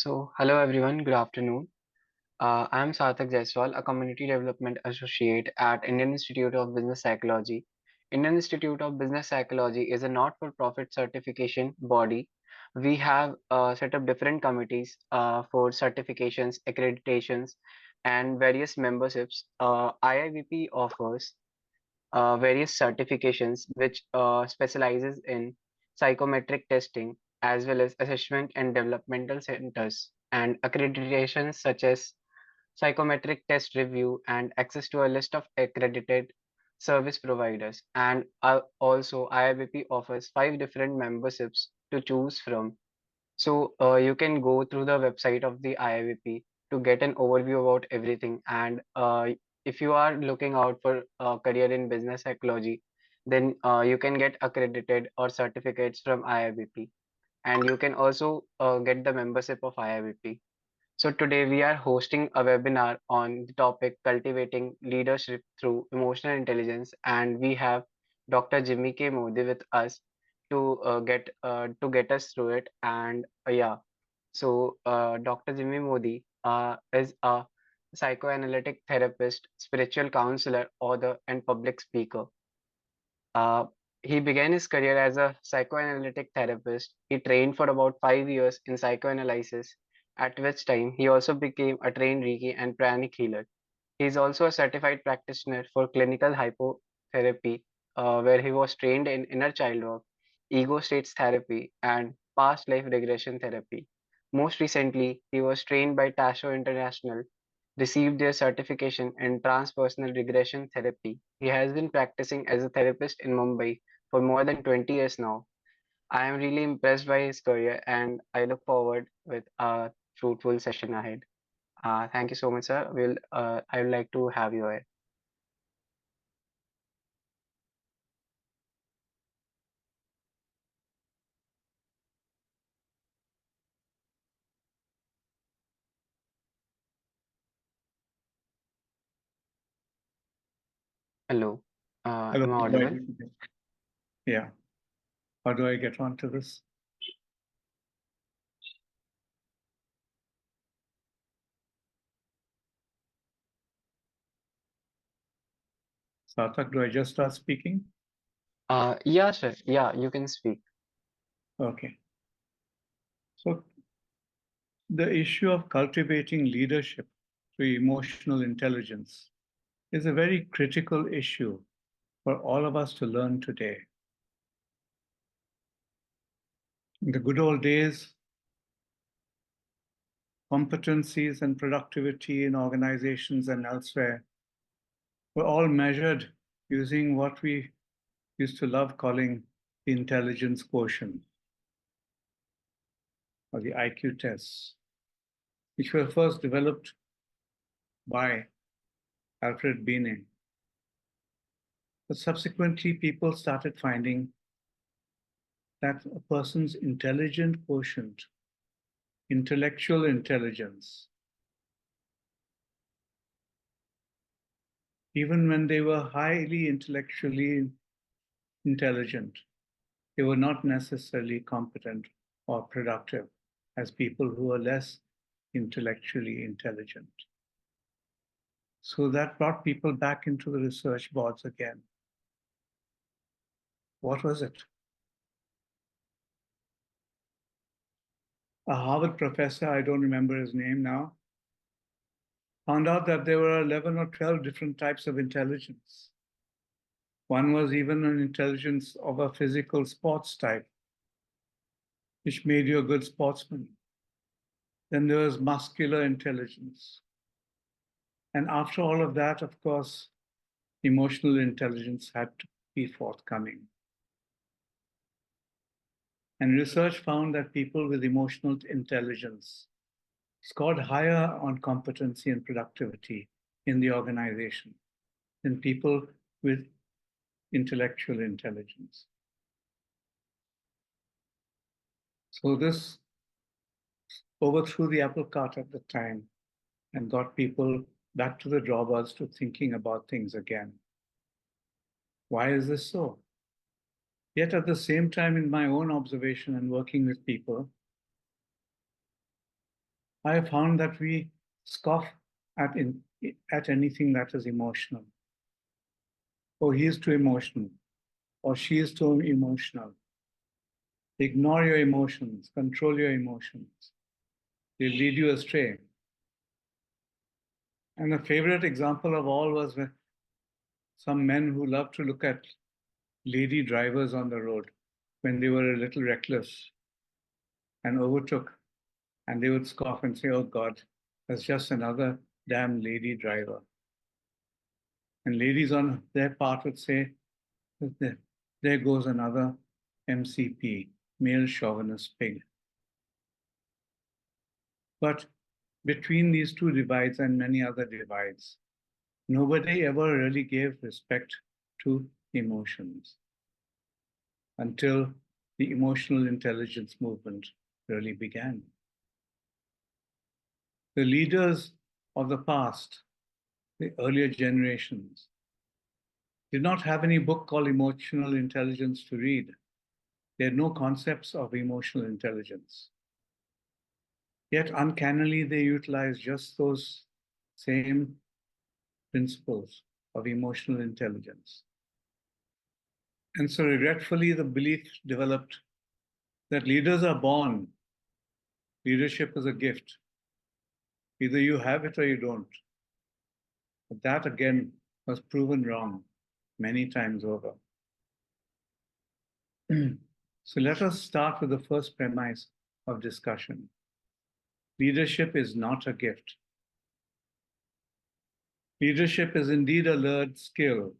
Hello everyone, good afternoon. I'm Sarthak Jaiswal, a Community Development Associate at Indian Institute of Business Psychology. Indian Institute of Business Psychology is a not-for-profit certification body. We have set up different committees for certifications, accreditations, and various memberships. IIBP offers various certifications which specializes in psychometric testing as well as assessment and developmental centers and accreditations such as psychometric test review and access to a list of accredited service providers. And also IIBP offers 5 different memberships to choose from. So you can go through the website of the IIVP to get an overview about everything. And if you are looking out for a career in business psychology, then you can get accredited or certificates from IIVP. And you can also get the membership of IIVP. So today we are hosting a webinar on the topic cultivating leadership through emotional intelligence, and we have Dr. Jimmy K. Mody with us to get us through it. And Dr. Jimmy Mody is a psychoanalytic therapist, spiritual counselor, author, and public speaker. Uh, he began his career as a psychoanalytic therapist. He trained for about 5 years in psychoanalysis, at which time he also became a trained Reiki and pranic healer. He is also a certified practitioner for clinical hypotherapy, where he was trained in inner child work, ego states therapy, and past life regression therapy. Most recently, he was trained by Tasho International, received their certification in transpersonal regression therapy. He has been practicing as a therapist in Mumbai for more than 20 years now. I am really impressed by his career and I look forward with a fruitful session ahead. Thank you so much, sir. I would like to have you here. Hello. Hello, Am I how do audible? yeah, how do I get onto this? Sarthak, do I just start speaking? Yeah, sir. Yeah, you can speak. Okay. So the issue of cultivating leadership through emotional intelligence is a very critical issue for all of us to learn today. In the good old days, competencies and productivity in organizations and elsewhere were all measured using what we used to love calling the intelligence quotient or the IQ tests, which were first developed by Alfred Binet. But subsequently, people started finding that a person's intelligent quotient, intellectual intelligence, even when they were highly intellectually intelligent, they were not necessarily competent or productive as people who were less intellectually intelligent. So that brought people back into the research boards again. What was it? A Harvard professor, I don't remember his name now, found out that there were 11 or 12 different types of intelligence. One was even an intelligence of a physical sports type, which made you a good sportsman. Then there was muscular intelligence. And after all of that, of course, emotional intelligence had to be forthcoming. And research found that people with emotional intelligence scored higher on competency and productivity in the organization than people with intellectual intelligence. So this overthrew the apple cart at the time and got people back to the drawbars to thinking about things again. Why is this so? Yet at the same time, in my own observation and working with people, I have found that we scoff at, at anything that is emotional. Oh, he is too emotional, or she is too emotional. Ignore your emotions, control your emotions. They'll lead you astray. And a favorite example of all was when some men who loved to look at lady drivers on the road when they were a little reckless and overtook, and they would scoff and say, "Oh God, that's just another damn lady driver." And ladies on their part would say, "There goes another MCP, male chauvinist pig." But between these two divides and many other divides, nobody ever really gave respect to emotions until the emotional intelligence movement really began. The leaders of the past, the earlier generations, did not have any book called Emotional Intelligence to read. They had no concepts of emotional intelligence. Yet uncannily, they utilized just those same principles of emotional intelligence. And so, regretfully, the belief developed that leaders are born, leadership is a gift. Either you have it or you don't. But that, again, was proven wrong many times over. So, let us start with the first premise of discussion. Leadership is not a gift. Leadership is indeed a learned skill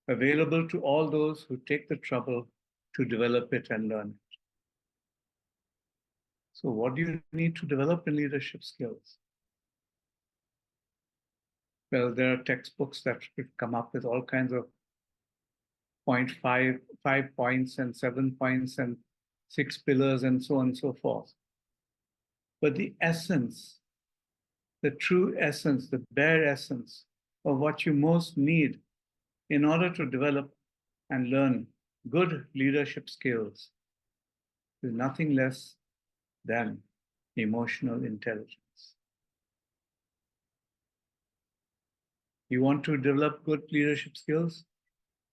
available to all those who take the trouble to develop it and learn it. So, what do you need to develop in leadership skills? Well, there are textbooks that come up with all kinds of 5 points and 7 points and 6 pillars and so on and so forth. But the essence, the true essence, the bare essence of what you most need in order to develop and learn good leadership skills is nothing less than emotional intelligence. You want to develop good leadership skills?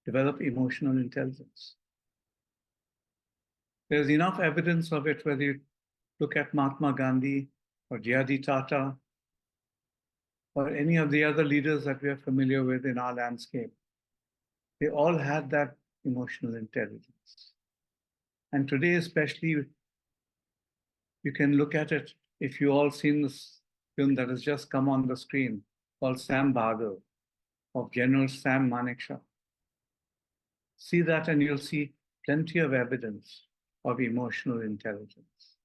Develop emotional intelligence. There's enough evidence of it, whether you look at Mahatma Gandhi or J.R.D. Tata or any of the other leaders that we are familiar with in our landscape. They all had that emotional intelligence. And today, especially, you can look at it if you all seen this film that has just come on the screen called Sam Bahadur of General Sam Manekshaw. See that and you'll see plenty of evidence of emotional intelligence.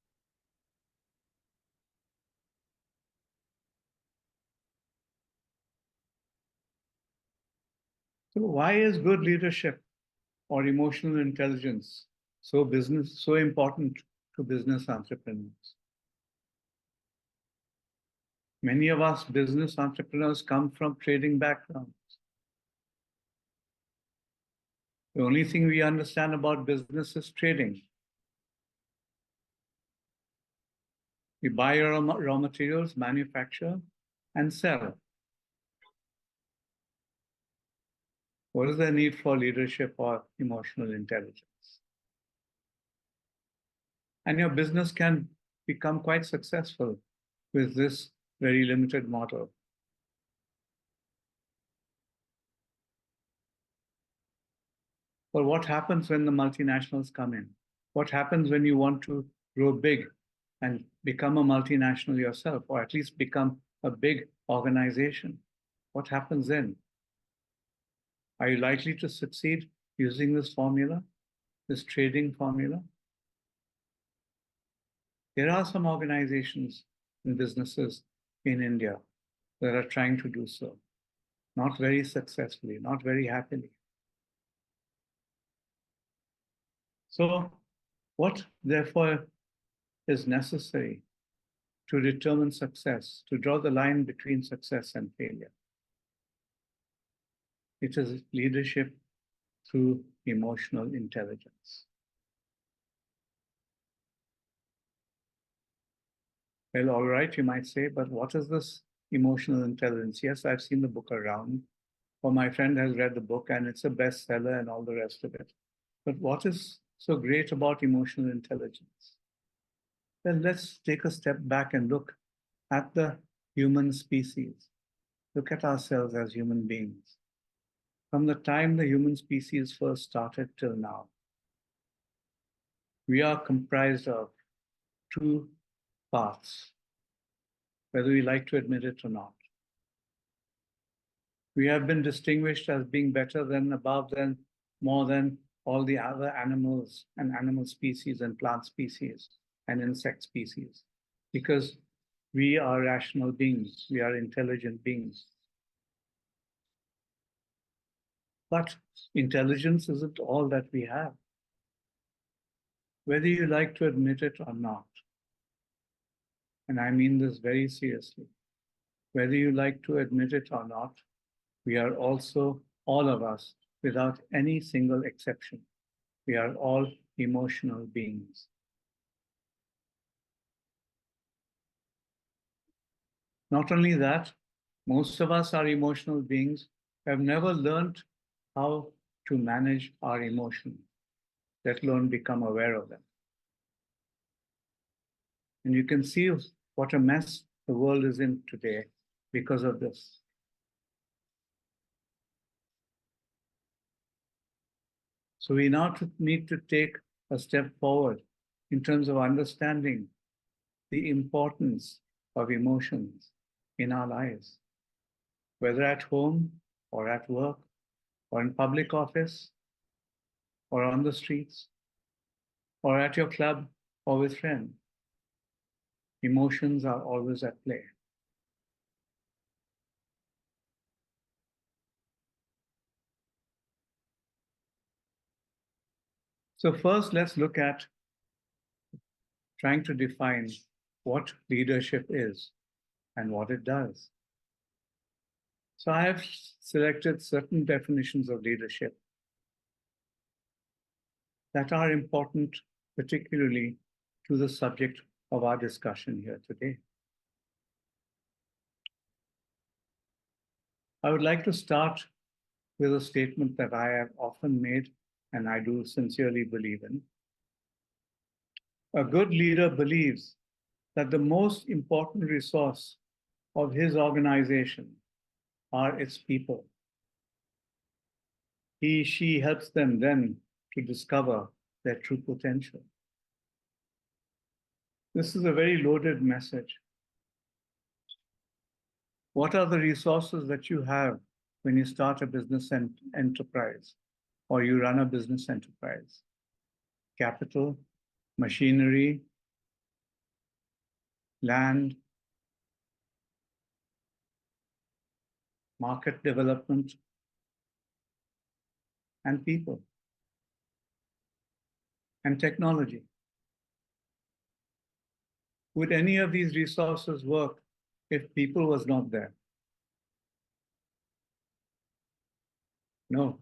So why is good leadership or emotional intelligence so important to business entrepreneurs? Many of us business entrepreneurs come from trading backgrounds. The only thing we understand about business is trading. We buy raw materials, manufacture, and sell. What is the need for leadership or emotional intelligence? And your business can become quite successful with this very limited model. But what happens when the multinationals come in? What happens when you want to grow big and become a multinational yourself, or at least become a big organization? What happens then? Are you likely to succeed using this formula, this trading formula? There are some organizations and businesses in India that are trying to do so, not very successfully, not very happily. So, what therefore is necessary to determine success, to draw the line between success and failure? It is leadership through emotional intelligence. Well, all right, you might say, but what is this emotional intelligence? Yes, I've seen the book around, or my friend has read the book and it's a bestseller and all the rest of it. But what is so great about emotional intelligence? Well, let's take a step back and look at the human species. Look at ourselves as human beings. From the time the human species first started till now, we are comprised of two parts, whether we like to admit it or not. We have been distinguished as being better than, above than, more than all the other animals and animal species and plant species and insect species because we are rational beings, we are intelligent beings. But intelligence isn't all that we have, whether you like to admit it or not. And I mean this very seriously. Whether you like to admit it or not, we are also, all of us, without any single exception, we are all emotional beings. Not only that, most of us are emotional beings who have never learned how to manage our emotions, let alone become aware of them. And you can see what a mess the world is in today because of this. So we now need to take a step forward in terms of understanding the importance of emotions in our lives, whether at home or at work or in public office or on the streets or at your club or with friends. Emotions are always at play. So first, let's look at trying to define what leadership is and what it does. So I have selected certain definitions of leadership that are important, particularly to the subject of our discussion here today. I would like to start with a statement that I have often made and I do sincerely believe in. A good leader believes that the most important resource of his organization are its people. She helps them then to discover their true potential. This is a very loaded message. What are the resources that you have when you start a business enterprise or you run a business enterprise? Capital, machinery, land, market development, and people, and technology. Would any of these resources work if people was not there? No.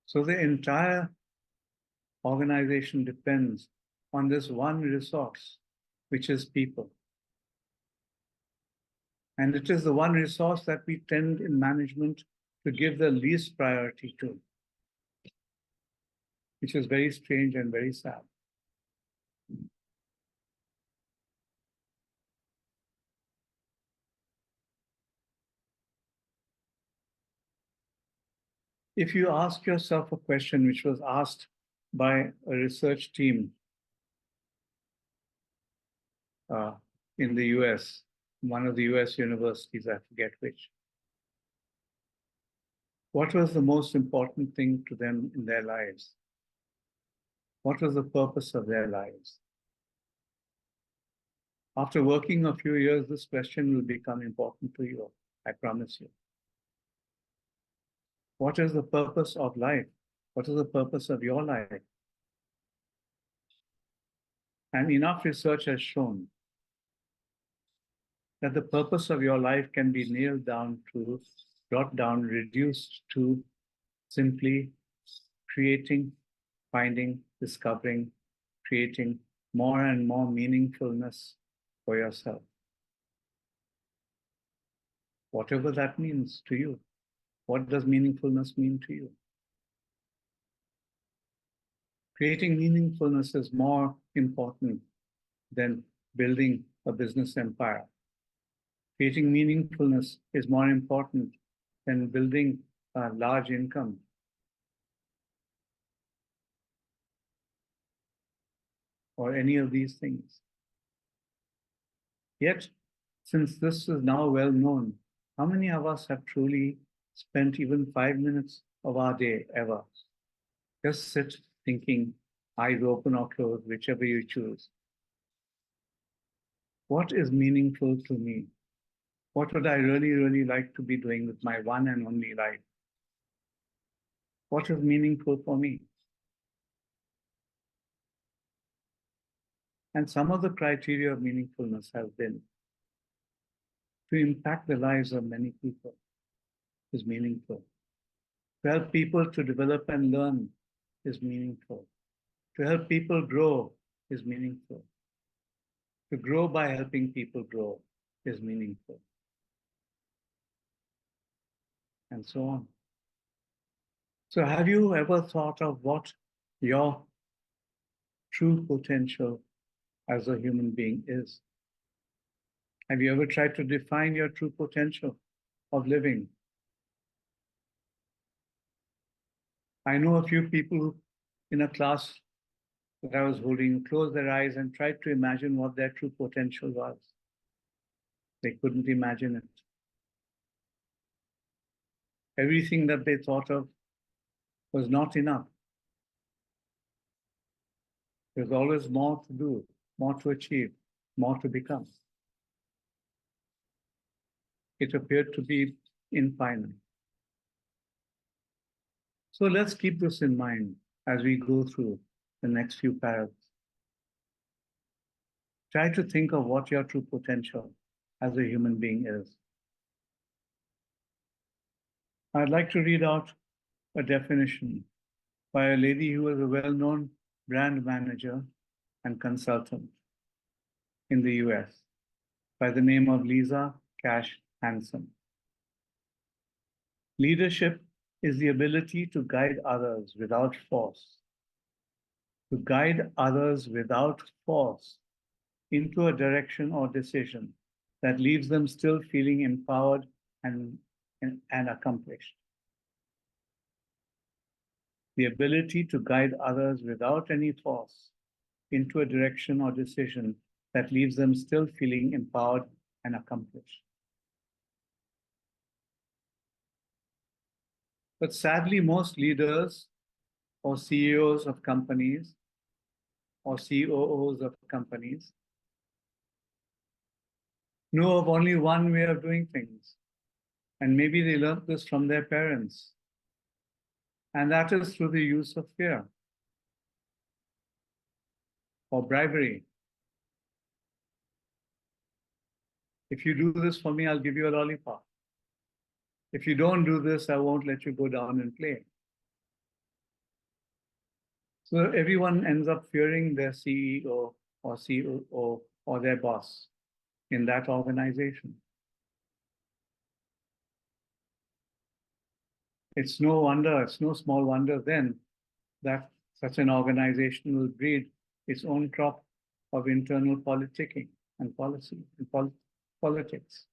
So the entire organization depends on this one resource, which is people. And it is the one resource that we tend in management to give the least priority to, which is very strange and very sad. If you ask yourself a question which was asked by a research team uh, in the US, one of the US universities, I forget which, what was the most important thing to them in their lives? What was the purpose of their lives? After working a few years, this question will become important to you, I promise you. What is the purpose of life? What is the purpose of your life? And enough research has shown that the purpose of your life can be nailed down to, brought down, reduced to simply creating, finding, discovering, creating more and more meaningfulness for yourself, whatever that means to you. What does meaningfulness mean to you? Creating meaningfulness is more important than building a business empire. Creating meaningfulness is more important than building a large income. Or any of these things. Yet, since this is now well known, how many of us have truly spent even 5 minutes of our day ever? Just sit thinking, eyes open or closed, whichever you choose. What is meaningful to me? What would I really, really like to be doing with my one and only life? What is meaningful for me? And some of the criteria of meaningfulness have been to impact the lives of many people is meaningful. To help people to develop and learn is meaningful. To help people grow is meaningful. To grow by helping people grow is meaningful. And so on. So, have you ever thought of what your true potential as a human being is? Have you ever tried to define your true potential of living? I know a few people in a class that I was holding closed their eyes and tried to imagine what their true potential was. They couldn't imagine it. Everything that they thought of was not enough. There's always more to do, more to achieve, more to become. It appeared to be infinite. So let's keep this in mind as we go through the next few paragraphs. Try to think of what your true potential as a human being is. I'd like to read out a definition by a lady who was a well-known brand manager and consultant in the US by the name of Lisa Cash Hansen. Leadership is the ability to guide others without force, to guide others without force into a direction or decision that leaves them still feeling empowered and accomplished. The ability to guide others without any force into a direction or decision that leaves them still feeling empowered and accomplished. But sadly, most leaders or CEOs of companies or COOs of companies know of only one way of doing things. And maybe they learned this from their parents. And that is through the use of fear or bribery. If you do this for me, I'll give you a lollipop. If you don't do this, I won't let you go down and play. So everyone ends up fearing their CEO or COO or their boss in that organization. It's no wonder, it's no small wonder then that such an organization will breed its own crop of internal politicking and policy and politics,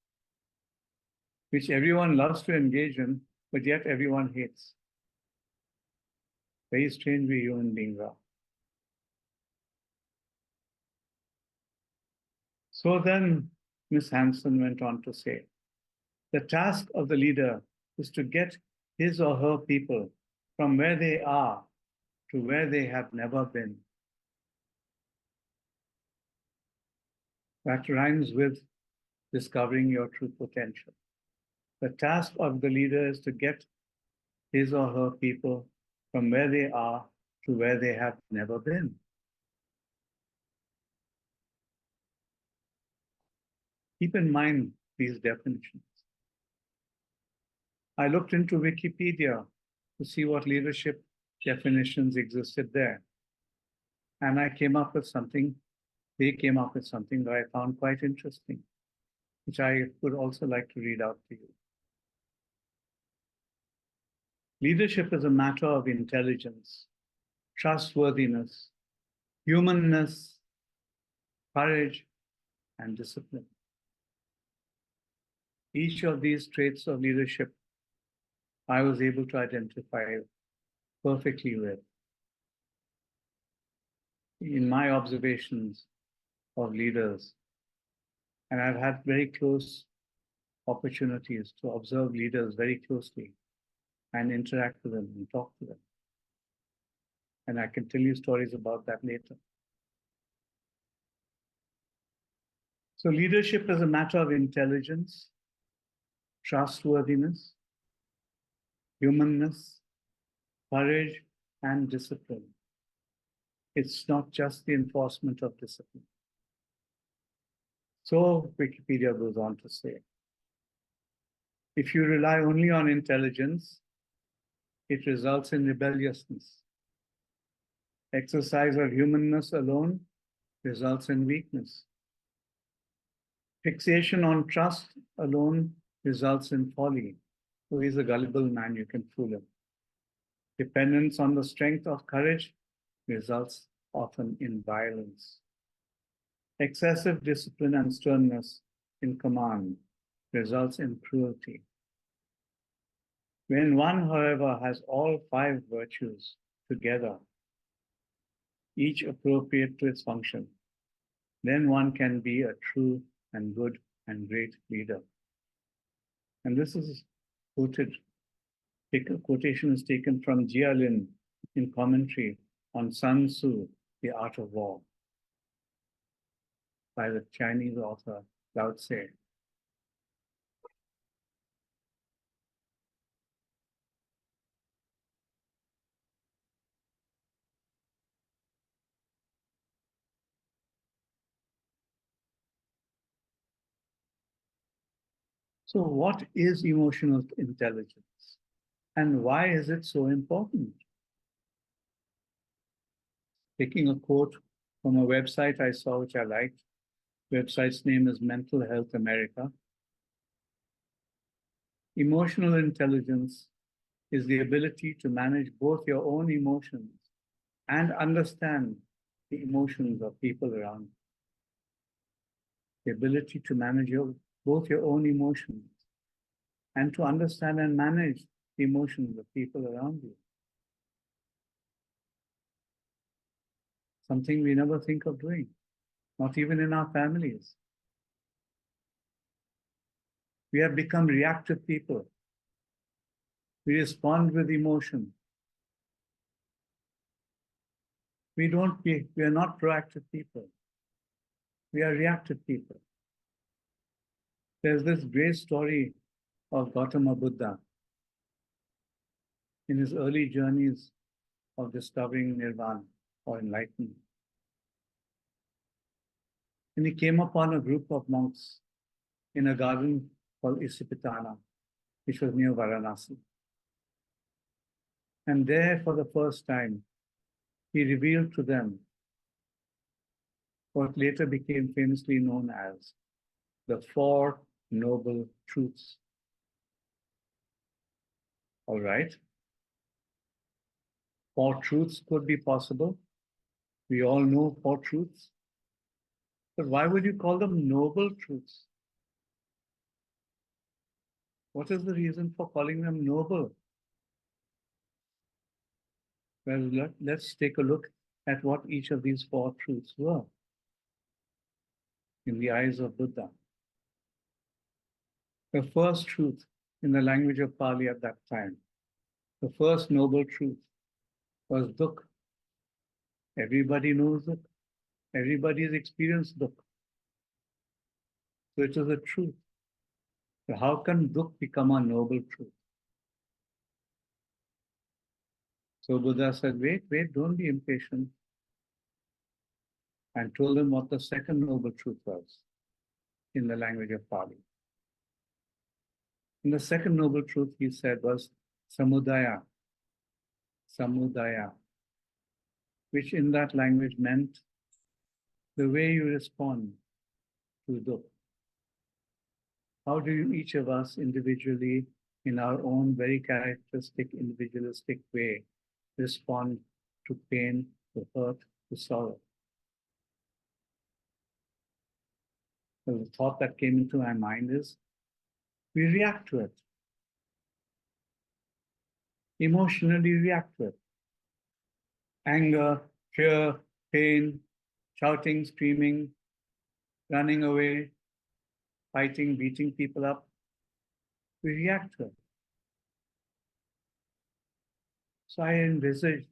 which everyone loves to engage in, but yet everyone hates. Very strange we human beings are. So then Miss Hanson went on to say, the task of the leader is to get his or her people from where they are to where they have never been. That rhymes with discovering your true potential. The task of the leader is to get his or her people from where they are to where they have never been. Keep in mind these definitions. I looked into Wikipedia to see what leadership definitions existed there. And I came up with something they came up with something that I found quite interesting, which I would also like to read out to you. Leadership is a matter of intelligence, trustworthiness, humanness, courage, and discipline. Each of these traits of leadership I was able to identify perfectly with in my observations of leaders. And I've had very close opportunities to observe leaders very closely and interact with them and talk to them. And I can tell you stories about that later. So leadership is a matter of intelligence, trustworthiness, humanness, courage, and discipline. It's not just the enforcement of discipline. So Wikipedia goes on to say, if you rely only on intelligence, it results in rebelliousness. Exercise of humanness alone results in weakness. Fixation on trust alone results in folly. So he's a gullible man, you can fool him. Dependence on the strength of courage results often in violence. Excessive discipline and sternness in command results in cruelty. When one, however, has all five virtues together, each appropriate to its function, then one can be a true and good and great leader. And this is quoted, quotation is taken from Jia Lin in commentary on Sun Tzu, The Art of War, by the Chinese author Lao Tse. So, what is emotional intelligence? And why is it so important? Taking a quote from a website I saw, which I liked. Website's name is Mental Health America. Emotional intelligence is the ability to manage both your own emotions and understand the emotions of people around you. The ability to manage both your own emotions and to understand and manage the emotions of people around you. Something we never think of doing, not even in our families. We have become reactive people. We respond with emotion. We are not proactive people. We are reactive people. There's this great story of Gautama Buddha in his early journeys of discovering nirvana or enlightenment. And he came upon a group of monks in a garden called Isipitana, which was near Varanasi. And there, for the first time, he revealed to them what later became famously known as the Four Noble Truths. All right? Four truths could be possible. We all know four truths. But why would you call them noble truths? What is the reason for calling them noble? Well, let's take a look at what each of these four truths were in the eyes of Buddha. The first truth in the language of Pali at that time, the first noble truth was dukkha. Everybody knows dukkha. Everybody's experienced dukkha. So it is a truth. So how can dukkha become a noble truth? So Buddha said, wait, don't be impatient. And told him what the second noble truth was in the language of Pali. And the second noble truth he said was samudaya, which in that language meant the way you respond to dukh. How do you, each of us individually, in our own very characteristic individualistic way, respond to pain, to hurt, to sorrow? So the thought that came into my mind is we react to it, emotionally react to it. Anger, fear, pain, shouting, screaming, running away, fighting, beating people up. We react to it. So I envisaged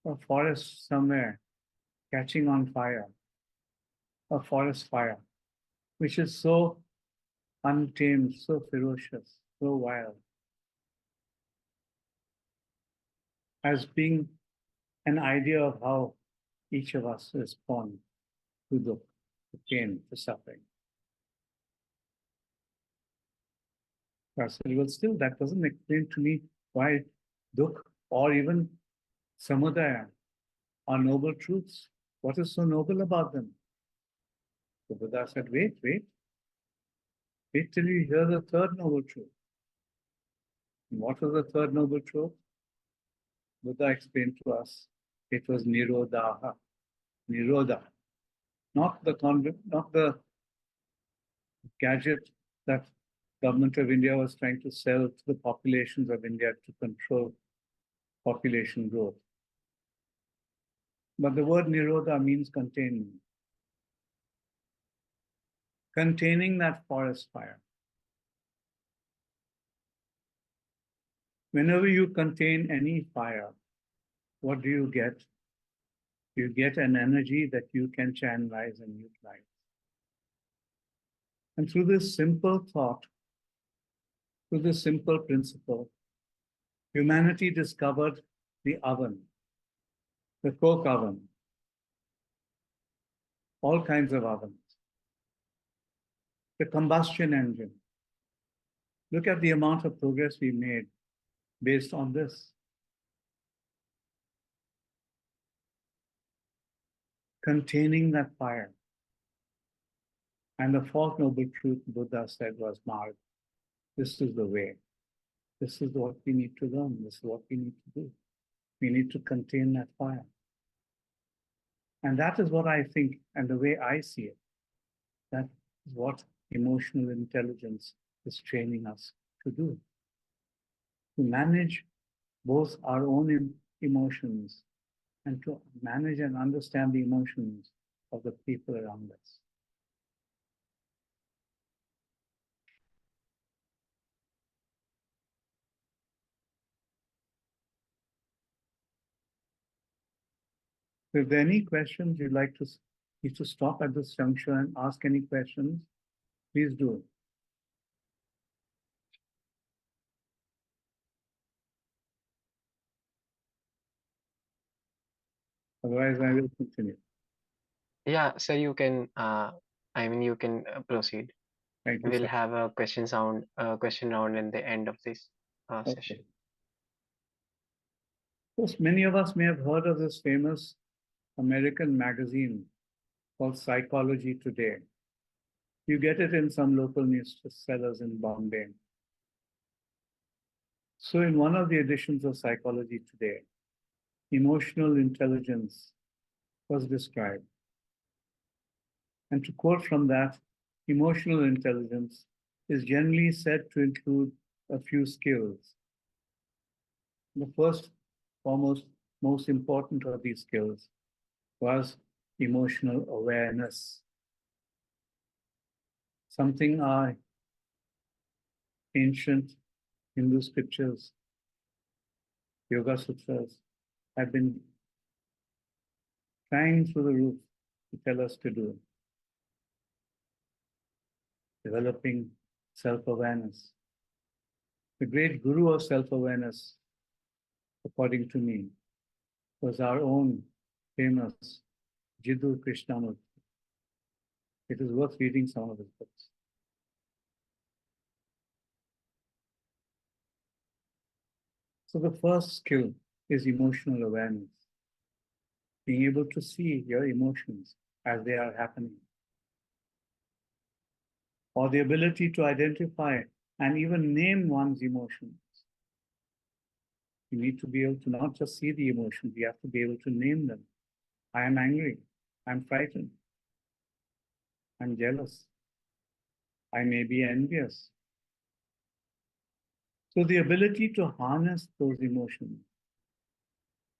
a forest somewhere catching on fire, a forest fire, which is so untamed, so ferocious, so wild, as being an idea of how each of us respond to the pain, the suffering. I said, well, still, that doesn't explain to me why dukh or even samudaya are noble truths. What is so noble about them? The Buddha said, wait till you hear the third noble truth. And what was the third noble truth? Buddha explained to us it was Nirodha, Nirodha, not the gadget that government of India was trying to sell to the populations of India to control population growth. But the word Nirodha means containment. Containing that forest fire. Whenever you contain any fire, what do you get? You get an energy that you can channelize and utilize. And through this simple thought, through this simple principle, humanity discovered the oven, the coke oven, all kinds of ovens, the combustion engine. Look at the amount of progress we made based on this. Containing that fire. And the fourth noble truth Buddha said was, Marg, this is the way. This is what we need to learn. This is what we need to do. We need to contain that fire. And that is what I think, and the way I see it, that is what emotional intelligence is training us to do. To manage both our own emotions and to manage and understand the emotions of the people around us. So if there are any questions you'd like to need to stop at this juncture and ask any questions, please do. Otherwise, I will continue. Yeah, so you can, you can proceed. Thank you, We'll sir. have a question round in the end of this Okay. session. Course, many of us may have heard of this famous American magazine called Psychology Today. You get it in some local newsellers in Bombay. So, in one of the editions of Psychology Today, emotional intelligence was described. And to quote from that, emotional intelligence is generally said to include a few skills. The first, foremost, most important of these skills was emotional awareness. Something our ancient Hindu scriptures, Yoga Sutras, have been trying through the roof to tell us to do. Developing self-awareness. The great guru of self-awareness, according to me, was our own famous Jiddu Krishnamurti. It is worth reading some of his books. So the first skill is emotional awareness. Being able to see your emotions, as they are happening, or the ability to identify and even name one's emotions. You need to be able to not just see the emotions, you have to be able to name them. I am angry. I'm frightened. I'm jealous. I may be envious. So the ability to harness those emotions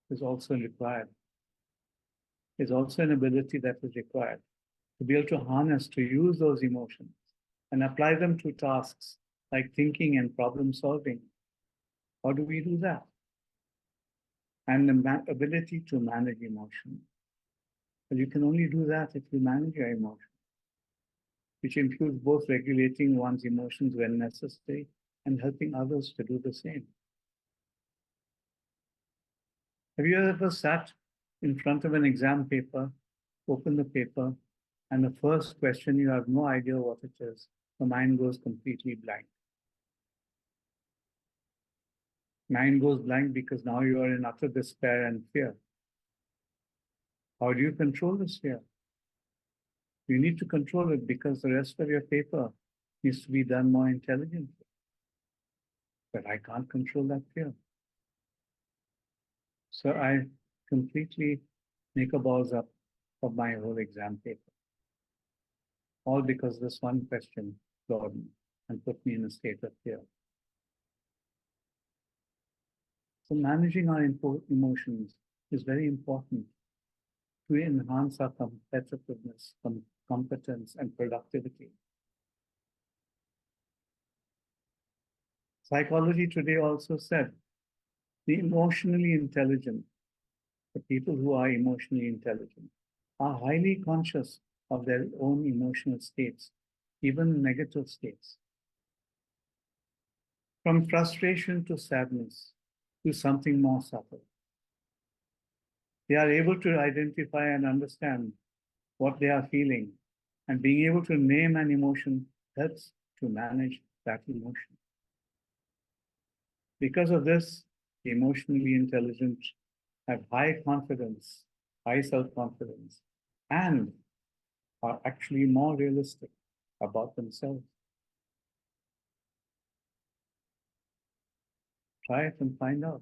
is also required, is also an ability that is required to be able to harness, to use those emotions and apply them to tasks like thinking and problem solving. How do we do that? And the ability to manage emotion. But you can only do that if you manage your emotion, which includes both regulating one's emotions when necessary and helping others to do the same. Have you ever sat in front of an exam paper, open the paper, and the first question, you have no idea what it is? The mind goes completely blank. Mind goes blank because now you are in utter despair and fear. How do you control this fear? You need to control it because the rest of your paper needs to be done more intelligently. But I can't control that fear. So I completely make a balls up of my whole exam paper. All because this one question floored me and put me in a state of fear. So managing our emotions is very important to enhance our competitiveness, competence, and productivity. Psychology today also said the emotionally intelligent, the people who are emotionally intelligent, are highly conscious of their own emotional states, even negative states. From frustration to sadness to something more subtle. They are able to identify and understand what they are feeling, and being able to name an emotion helps to manage that emotion. Because of this, the emotionally intelligent have high confidence, high self-confidence, and are actually more realistic about themselves. Try it and find out.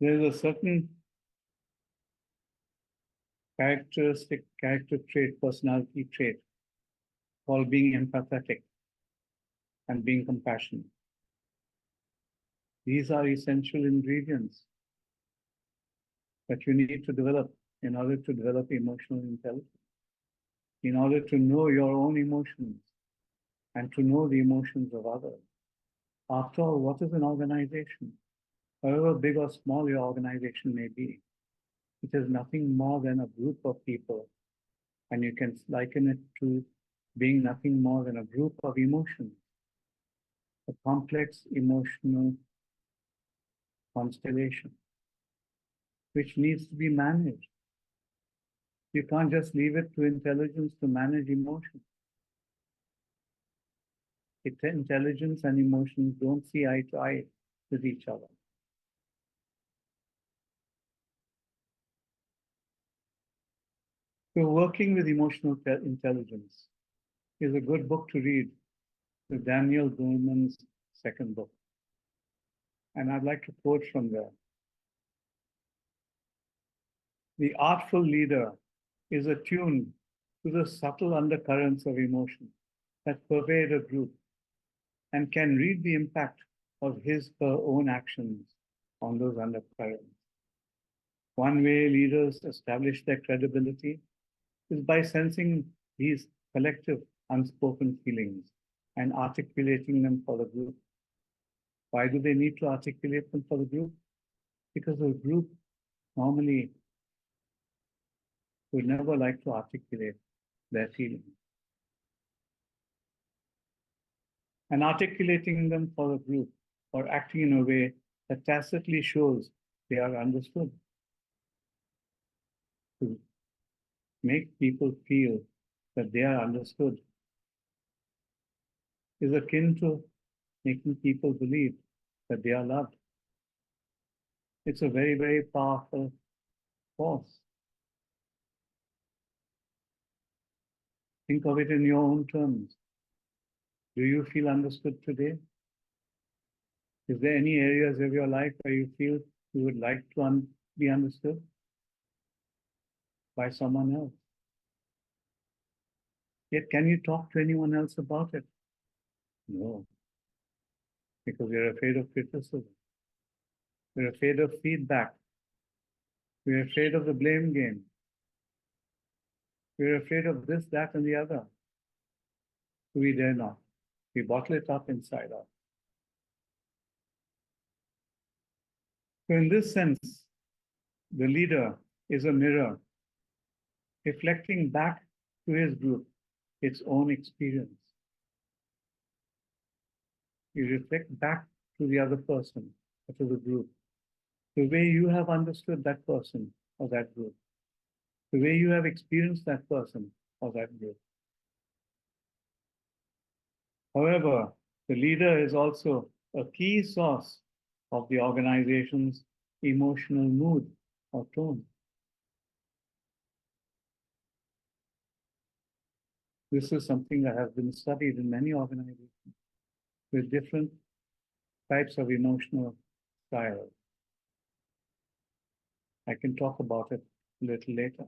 There's a certain character trait, personality trait called being empathetic and being compassionate. These are essential ingredients that you need to develop in order to develop emotional intelligence, in order to know your own emotions and to know the emotions of others. After all, what is an organization? However big or small your organization may be, it is nothing more than a group of people, and you can liken it to being nothing more than a group of emotions, a complex emotional constellation, which needs to be managed. You can't just leave it to intelligence to manage emotions. Intelligence and emotions don't see eye to eye with each other. So working with emotional intelligence is a good book to read, the Daniel Goleman's second book. And I'd like to quote from there. The artful leader is attuned to the subtle undercurrents of emotion that pervade a group and can read the impact of his or her own actions on those undercurrents. One way leaders establish their credibility is by sensing these collective unspoken feelings and articulating them for the group. Why do they need to articulate them for the group? Because the group normally would never like to articulate their feelings. And articulating them for the group or acting in a way that tacitly shows they are understood, to make people feel that they are understood is akin to making people believe that they are loved. It's a very, very powerful force. Think of it in your own terms. Do you feel understood today? Is there any areas of your life where you feel you would like to be understood by someone else? Yet, can you talk to anyone else about it? No, because you're afraid of criticism. We're afraid of feedback. We're afraid of the blame game. We're afraid of this, that, and the other. We dare not. We bottle it up inside us. So, in this sense, the leader is a mirror reflecting back to his group its own experience. You reflect back to the other person or to the group the way you have understood that person or that group, the way you have experienced that person or that group. However, the leader is also a key source of the organization's emotional mood or tone. This is something that has been studied in many organizations with different types of emotional styles. I can talk about it a little later.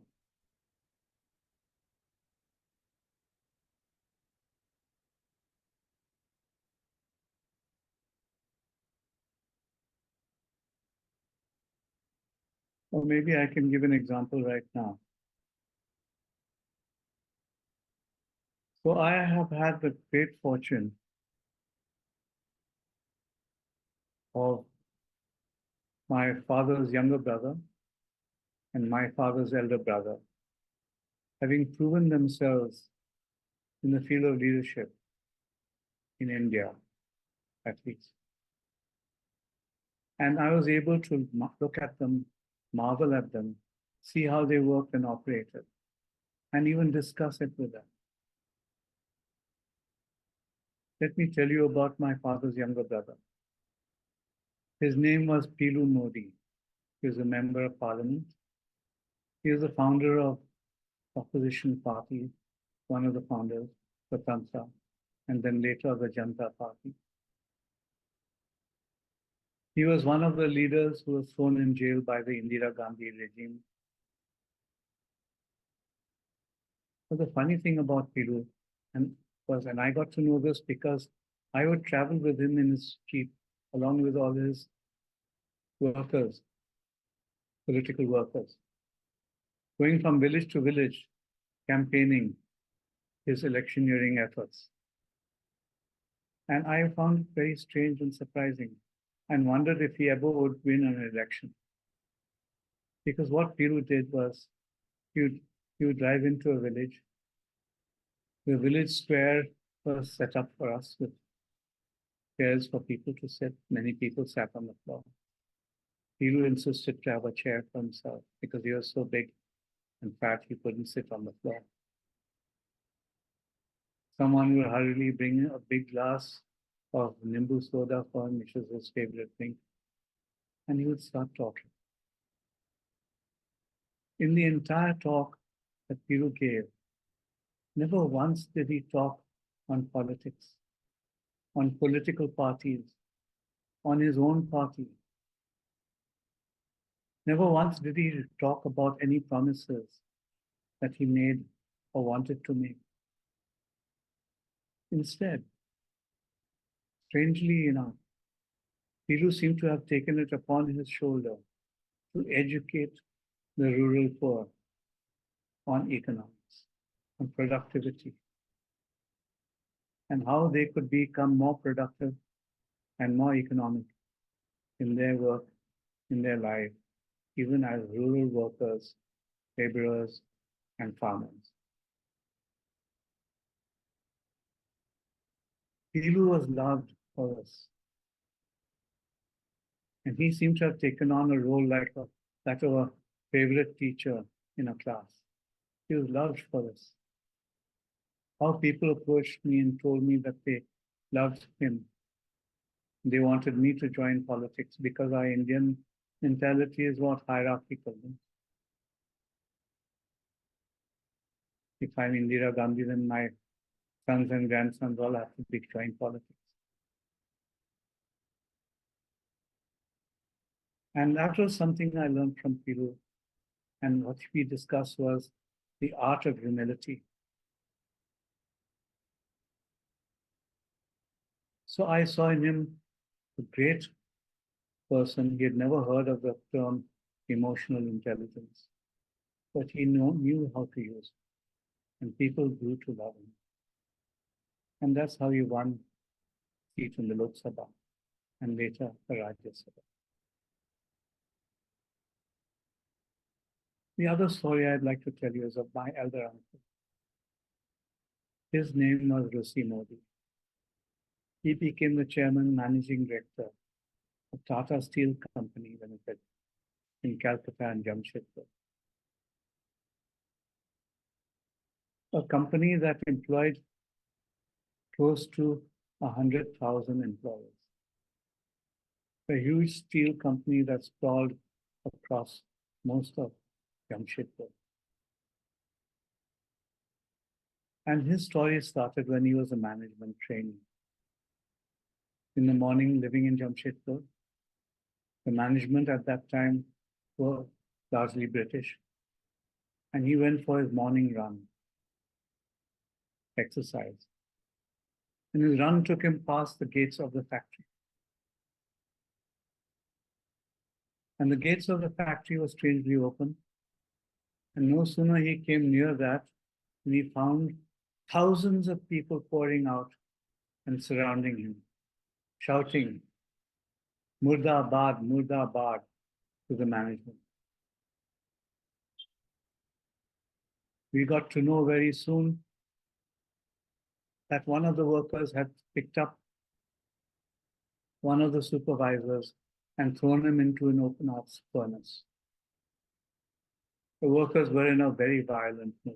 Or maybe I can give an example right now. So I have had the great fortune of my father's younger brother and my father's elder brother having proven themselves in the field of leadership in India, at least. And I was able to look at them, marvel at them, see how they worked and operated, and even discuss it with them. Let me tell you about my father's younger brother. His name was Mody. He was a member of parliament. He is the founder of opposition party, one of the founders, Swatantra, and then later of the Janata Party. He was one of the leaders who was thrown in jail by the Indira Gandhi regime. But the funny thing about Piru and I got to know this because I would travel with him in his jeep along with all his workers, political workers, going from village to village, campaigning his electioneering efforts. And I found it very strange and surprising and wondered if he ever would win an election. Because what Piru did was he would drive into a village. The village square was set up for us with chairs for people to sit. Many people sat on the floor. Piru insisted to have a chair for himself because he was so big and fat he couldn't sit on the floor. Someone would hurriedly bring a big glass of Nimbu soda for him, which was his favorite thing, and he would start talking. In the entire talk that Piru gave, never once did he talk on politics, on political parties, on his own party. Never once did he talk about any promises that he made or wanted to make. Instead, strangely enough, Piru seemed to have taken it upon his shoulder to educate the rural poor on economics, on productivity, and how they could become more productive and more economic in their work, in their life, even as rural workers, laborers, and farmers. Pilu was loved for this, and he seemed to have taken on a role like that of a favorite teacher in a class. He was loved for this. How people approached me and told me that they loved him. They wanted me to join politics because our Indian mentality is what hierarchical. If I'm Indira Gandhi, then my sons and grandsons all have to be join politics. And that was something I learned from Piru. And what we discussed was the art of humility. So I saw in him a great person. He had never heard of the term emotional intelligence, but he knew how to use it. And people grew to love him. And that's how he won seat in the Lok Sabha and later the Rajya Sabha. The other story I'd like to tell you is of my elder uncle. His name was Mody. He became the chairman, managing director of Tata Steel Company Limited in Calcutta and Jamshedpur, a company that employed close to 100,000 employees, a huge steel company that sprawled across most of Jamshedpur. And his story started when he was a management trainee. In the morning, living in Jamshedpur, the management at that time were largely British, and he went for his morning run, exercise. And his run took him past the gates of the factory. And the gates of the factory were strangely open. And no sooner he came near that than he found thousands of people pouring out and surrounding him, shouting, Murdabad, Murdabad, to the management. We got to know very soon that one of the workers had picked up one of the supervisors and thrown him into an open arts furnace. The workers were in a very violent mood.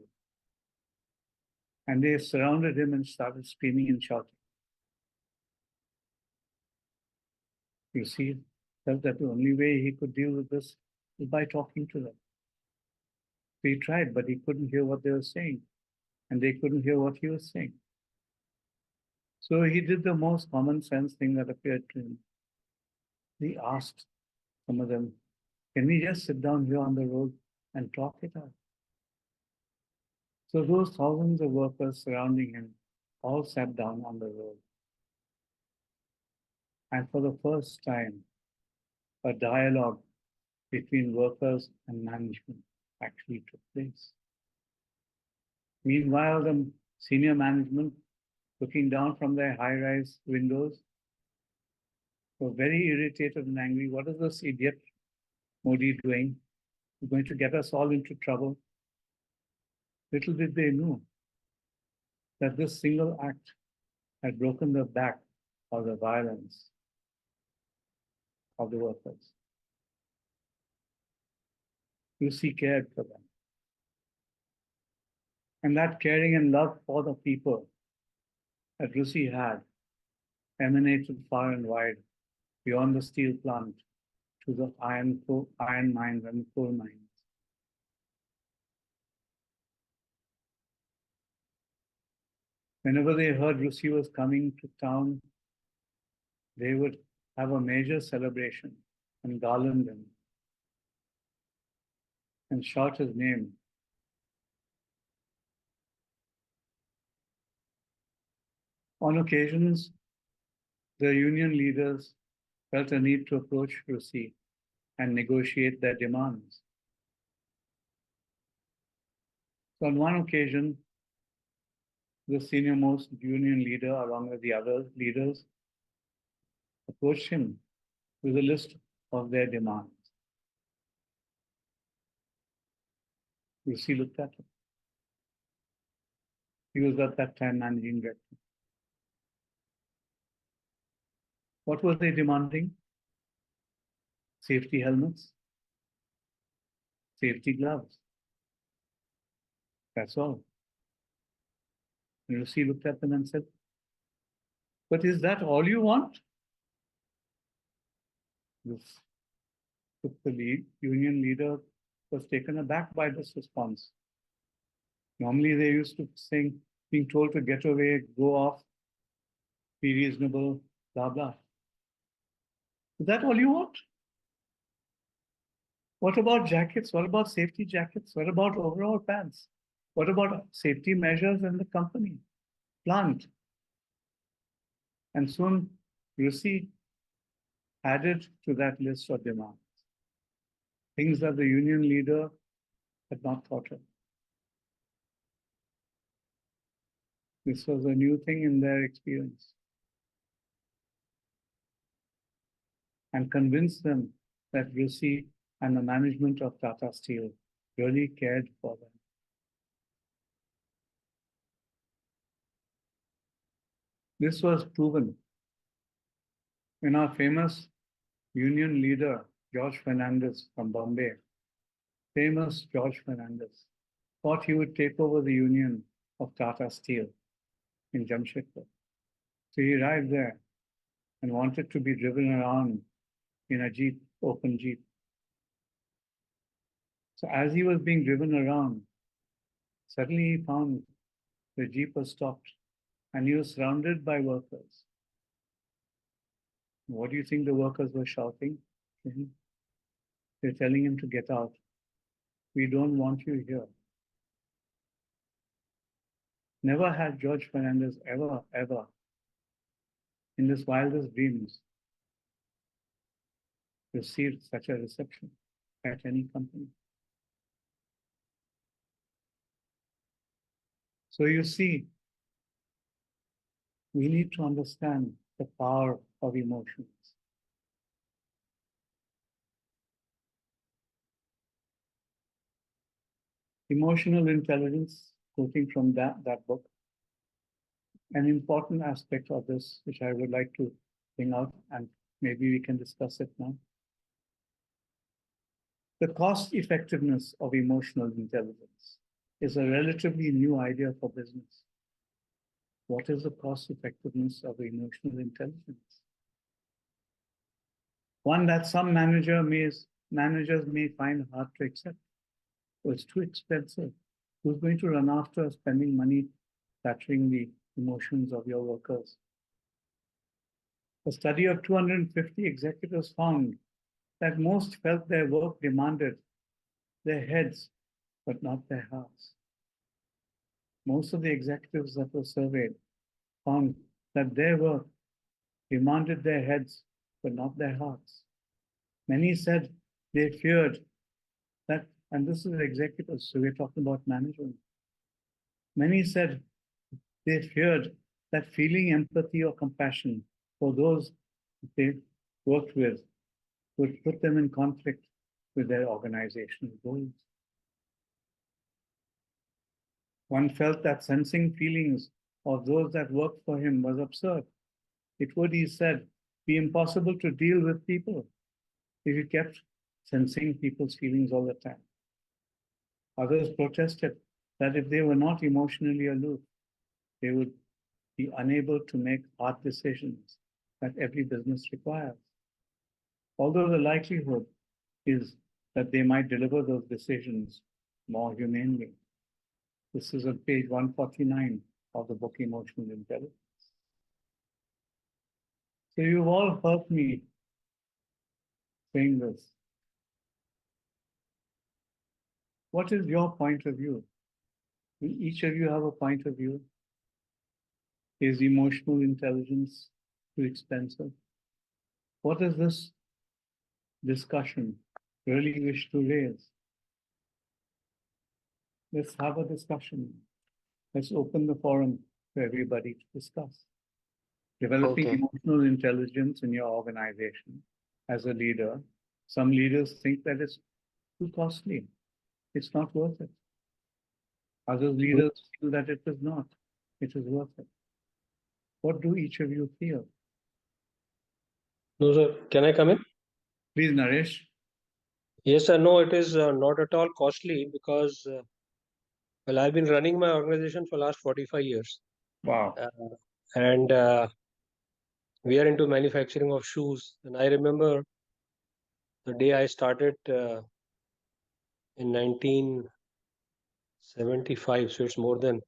And they surrounded him and started screaming and shouting. You see, felt that the only way he could deal with this was by talking to them. So he tried, but he couldn't hear what they were saying, and they couldn't hear what he was saying. So he did the most common sense thing that appeared to him. He asked some of them, can we just sit down here on the road and talk it out? So those thousands of workers surrounding him all sat down on the road. And for the first time, a dialogue between workers and management actually took place. Meanwhile, the senior management, looking down from their high-rise windows, were very irritated and angry. What is this idiot Mody doing? He's going to get us all into trouble. Little did they know that this single act had broken the back of the violence of the workers. Lucy cared for them. And that caring and love for the people that Lucy had emanated far and wide beyond the steel plant to the iron mines and coal mines. Whenever they heard Lucy was coming to town, they would have a major celebration and garland him and shout his name. On occasions, the union leaders felt a need to approach Lucy and negotiate their demands. So on one occasion, the senior-most union leader, along with the other leaders, approached him with a list of their demands. Lucy looked at him. He was at that time managing director. What were they demanding? Safety helmets, safety gloves. That's all. And Lucy looked at them and said, But is that all you want? This took the lead. Union leader was taken aback by this response. Normally, they used to sing, being told to get away, go off, be reasonable, blah, blah. Is that all you want? What about jackets? What about safety jackets? What about overall pants? What about safety measures in the company, plant? And soon, Russi added to that list of demands, things that the union leader had not thought of. This was a new thing in their experience, and convinced them that Russi and the management of Tata Steel really cared for them. This was proven when our famous union leader, George Fernandez from Bombay, famous George Fernandez, thought he would take over the union of Tata Steel in Jamshedpur. So he arrived there and wanted to be driven around in a jeep, open jeep. So as he was being driven around, suddenly he found the jeep was stopped and he was surrounded by workers. What do you think the workers were shouting to him? They're telling him to get out. We don't want you here. Never had George Fernandez ever, in his wildest dreams, received such a reception at any company. So you see, we need to understand the power of emotions. Emotional intelligence, quoting from that book, an important aspect of this, which I would like to bring out, and maybe we can discuss it now. The cost effectiveness of emotional intelligence is a relatively new idea for business. What is the cost effectiveness of emotional intelligence? One that some managers may find hard to accept. Oh, it's too expensive. Who's going to run after spending money capturing the emotions of your workers? A study of 250 executives found that most felt their work demanded their heads, but not their hearts. Most of the executives that were surveyed found that their work demanded their heads, but not their hearts. Many said they feared that, and this is executives, so we're talking about management. Many said they feared that feeling empathy or compassion for those they worked with would put them in conflict with their organizational goals. One felt that sensing feelings of those that worked for him was absurd. It would, he said, be impossible to deal with people if you kept sensing people's feelings all the time. Others protested that if they were not emotionally aloof, they would be unable to make hard decisions that every business requires. Although the likelihood is that they might deliver those decisions more humanely. This is on page 149 of the book Emotional Intelligence. So you've all heard me saying this. What is your point of view? Each of you have a point of view. Is emotional intelligence too expensive? What does this discussion really wish to raise? Let's have a discussion. Let's open the forum for everybody to discuss. Developing Okay. emotional intelligence in your organization as a leader. Some leaders think that it's too costly. It's not worth it. Other leaders feel that it is not. It is worth it. What do each of you feel? No, sir. Can I come in? Please, Naresh. Yes, sir. No, it is not at all costly because, well, I've been running my organization for last 45 years. Wow. And We are into manufacturing of shoes, and I remember the day I started in 1975. So it's more than.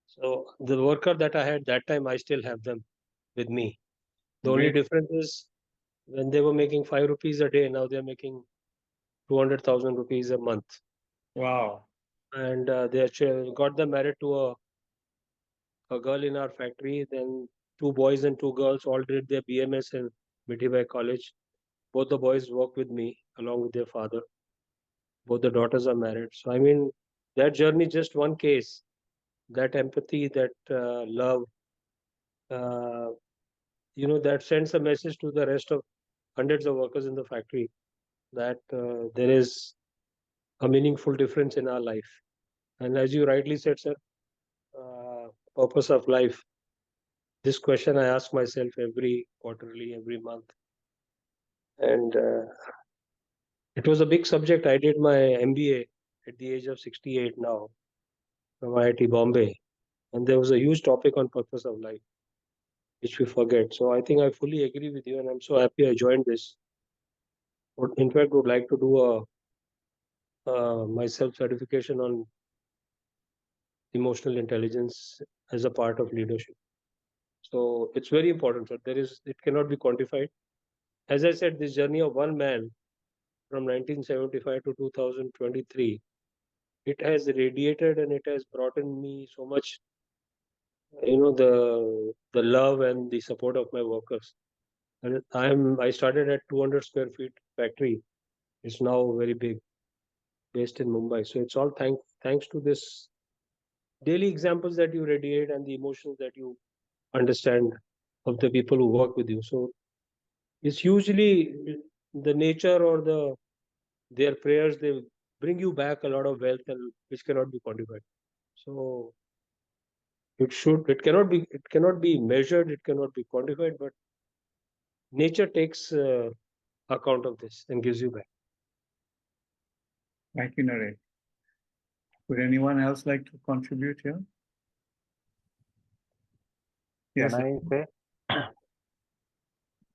So the worker that I had that time, I still have them with me. The only Great. difference is when they were making 5 rupees a day, now they're making 200,000 rupees a month. Wow. And they got them married to a girl in our factory. Then two boys and two girls all did their BMS in Mity College. Both the boys work with me along with their father. Both the daughters are married. So, I mean, that journey, just one case, that empathy, that love, uh, that sends a message to the rest of hundreds of workers in the factory that there is a meaningful difference in our life. And as you rightly said, sir, purpose of life. This question I ask myself every quarterly, every month. And it was a big subject. I did my MBA at the age of 68 now from IIT Bombay. And there was a huge topic on purpose of life, which we forget. So I think I fully agree with you, and I'm so happy I joined this. In fact, would like to do my self certification on emotional intelligence as a part of leadership. So it's very important. So it cannot be quantified. As I said, this journey of one man from 1975 to 2023, it has radiated and it has brought in me so much, the love and the support of my workers. And I started at 200 square feet factory. It's now very big, based in Mumbai. So it's all thanks to this daily examples that you radiate and the emotions that you understand of the people who work with you. So it's usually the nature or their prayers, they bring you back a lot of wealth and which cannot be quantified. So it cannot be measured, it cannot be quantified, but nature takes account of this and gives you back. Thank you, Naresh. Would anyone else like to contribute here? Can Yes. I say?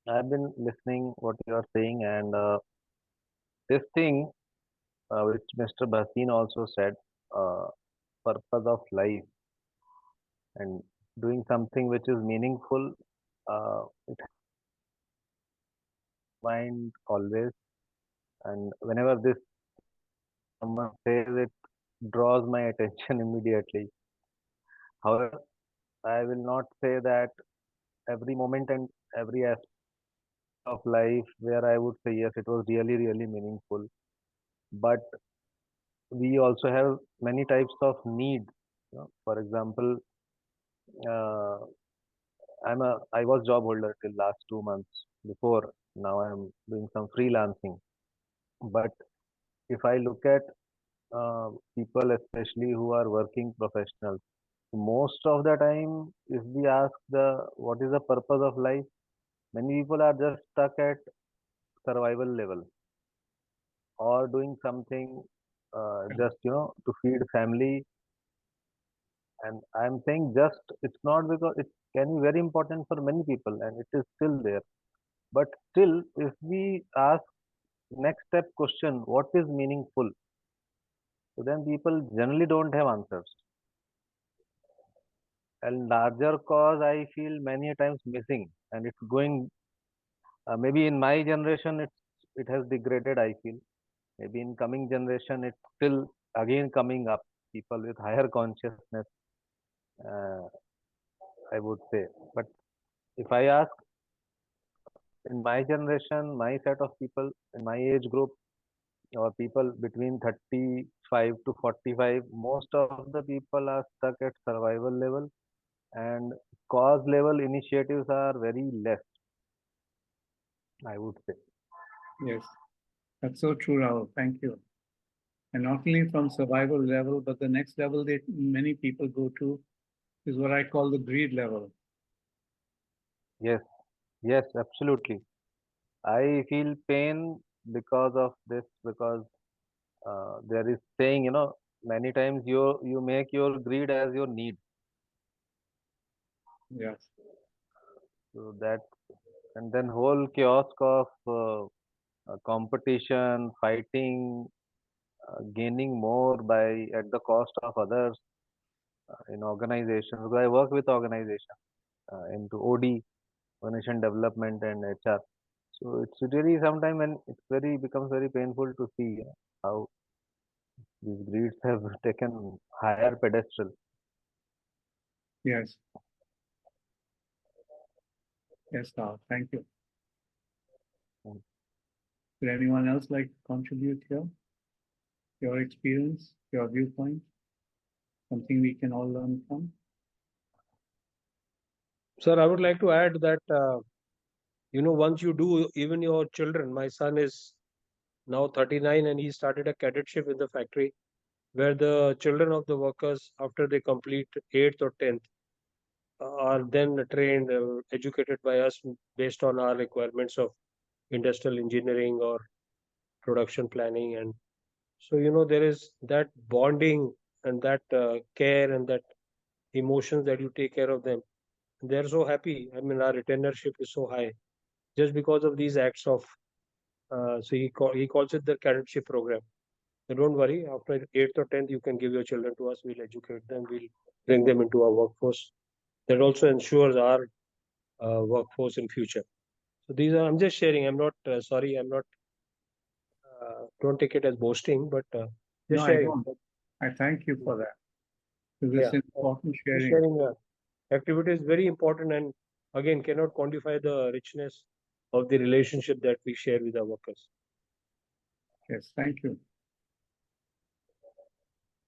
I've been listening what you are saying, and this thing which Mr. Bhasin also said, uh, purpose of life and doing something which is meaningful. It mind always, and whenever this someone says it, draws my attention immediately. However, I will not say that every moment and every aspect of life where I would say yes, it was really really meaningful. But we also have many types of needs. For example, uh, I was job holder till last 2 months before. Now I'm doing some freelancing. But if I look at people, especially who are working professionals, most of the time, if we ask the what is the purpose of life, many people are just stuck at survival level or doing something just to feed family. And I'm saying just it's not because it can be very important for many people and it is still there. But still, if we ask next step question, what is meaningful? So then people generally don't have answers. And larger cause I feel many a times missing, and it's going. Maybe in my generation, it has degraded. I feel maybe in coming generation, it's still again coming up. People with higher consciousness, uh, I would say. But if I ask in my generation, my set of people in my age group, or people between 35 to 45, most of the people are stuck at survival level, and cause level initiatives are very less, I would say. Yes. That's so true, Rahul. Thank you. And not only from survival level, but the next level that many people go to is what I call the greed level. Yes, yes, absolutely. I feel pain because of this, because there is saying, many times you make your greed as your need. Yes. So that, and then whole kiosk of competition, fighting, gaining more by at the cost of others in organizations. Because I work with organizations into OD, organization development and HR. So it's really sometimes when it's very becomes very painful to see how these breeds have taken higher pedestal. Yes. Yes, Carl. Thank you. Mm. Would anyone else like to contribute here? Your experience, your viewpoint, something we can all learn from? Sir, I would like to add that, once you do, even your children, my son is now 39 and he started a cadetship in the factory where the children of the workers, after they complete 8th or 10th, are then trained, educated by us based on our requirements of industrial engineering or production planning. And so, there is that bonding and that care and that emotions that you take care of them. They're so happy. I mean, our retention is so high just because of these acts of. So he calls it the cadetship program. So don't worry. After 8th or 10th, you can give your children to us. We'll educate them. We'll bring them into our workforce. That also ensures our workforce in future. So these are. I'm just sharing. I'm not sorry. I'm not. Don't take it as boasting, but No, just I sharing. don't. I thank you for that. This Yeah, is important just sharing. sharing. Activity is very important, and again cannot quantify the richness of the relationship that we share with our workers. Yes, thank you.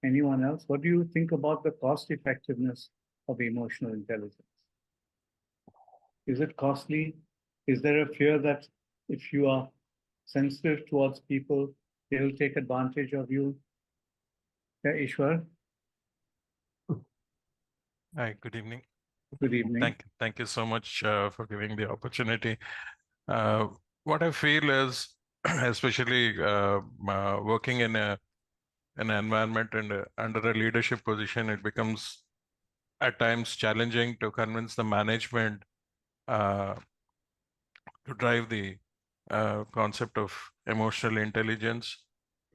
Anyone else? What do you think about the cost effectiveness of emotional intelligence? Is it costly? Is there a fear that if you are sensitive towards people, they'll take advantage of you? Yeah, Ishwar, Hi, good evening. good evening. Thank you so much for giving the opportunity. Uh, what I feel is, especially working in an environment and under a leadership position, it becomes at times challenging to convince the management uh, to drive the concept of emotional intelligence,